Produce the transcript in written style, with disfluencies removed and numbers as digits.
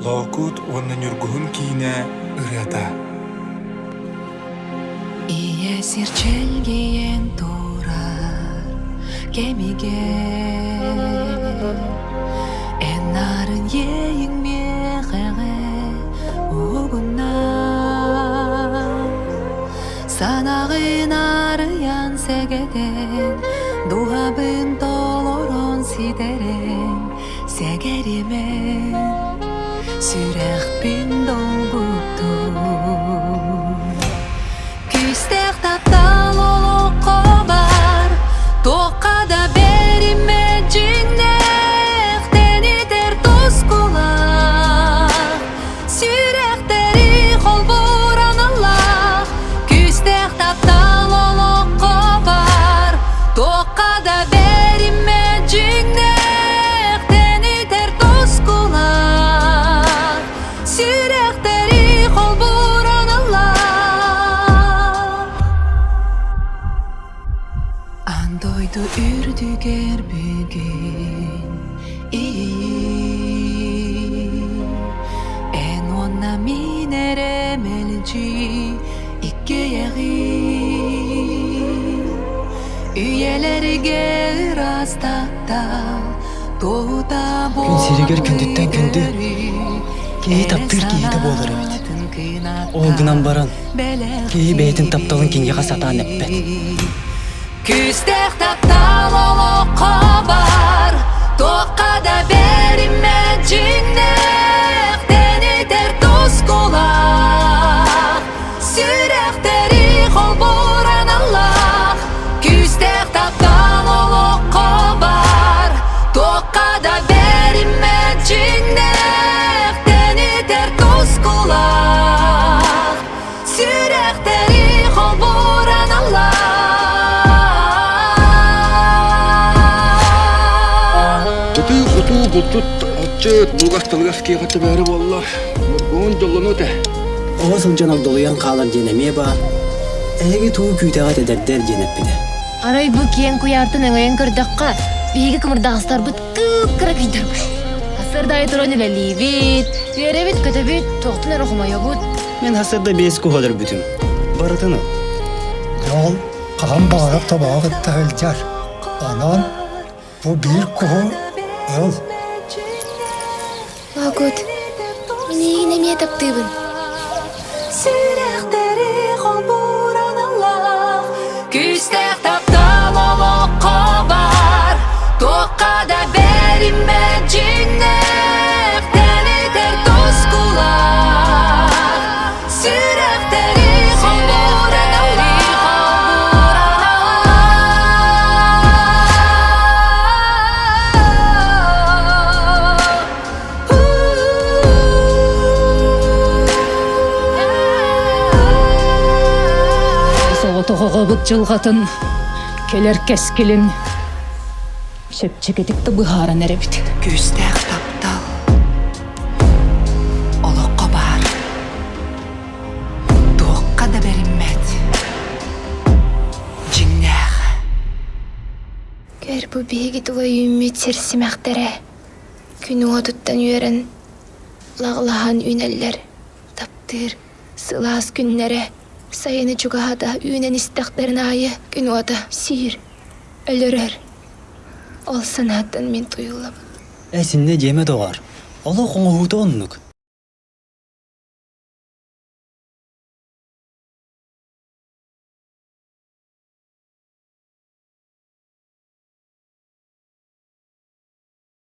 Локут оннан юргуһун киине ырыата. Иесир челгиен турар кемиге эн нарын ең мехеге угунна санагын арыян сегеден дуабын толорон сидерен сегеримен сүрехпин долбутту küstэх таптал олоққа бар тоқада бериме жиннех тенитер тоскулах сүрехтери холбуран аллах küstэх таптал олоққа бар тоқада бериме жиннех тенитер тоскулах сүрехтери холбуран аллах Andoydu ürdüger bugün En onna minere melci ikke yeri Üyelerge rastata Doğuda Gün seriger kündütten kündü. Keyi taptır keyi de boğulur evet. Ol gınan baran. Keyi beytin taptalın kinge kasatan eppet. Küstэх таптал олоққа бар тоқада бериме жиннех тенитер тоскулах сүрехтери холбуран аллах Küstэх таптал олоққа бар тоқада бериме жиннех тенитер тоскулах сүрехтери холбуран аллах Бұлтут отчет бұлғастылғас кейқаты бәрі болла. Оң жолыны да. Оға сылжан алдолуян қалар женеме бар. Әге туы күйтеға дедердер женеппеде. Арай бу киен куяртын өңөйен көрдөкка биги кымырдагыстар бут кыра күйдөр бу. Асырдай турон эле бит, беребит көтөбүт, токтун рухмайы бут. Мен хасырда бес куходыр бүтүм. Барытыны. Yol kalan bağırıp tabağı gitti hülcer. Anan bu bir kuhu yol. Лагут, мени неме таптыбын. Сүрехтери холбуран аллах Küstэх таптал олоққа бар тоқада бериме жиннех тенитер тоскулах сүрехтери холбуран аллах Тоғығы бұт жылғатын, келер кескілін, сөпчекетікті бұхаран әребіт. Küstэх таптал олоққа бар тоқада беримет жиннех Көр бу биги тулай үммит серсимәхтере. Күнү отуттан үйерен лаглахан үнеллер. Таптыр, сылас күннере. Сайыны чугахада үйнен истәхтерін айы. Күнү ота сир, өлөрөр. Ол санаттан мен туюлап. Әсінне жеме доғар. Ола қоңы хуты оннук.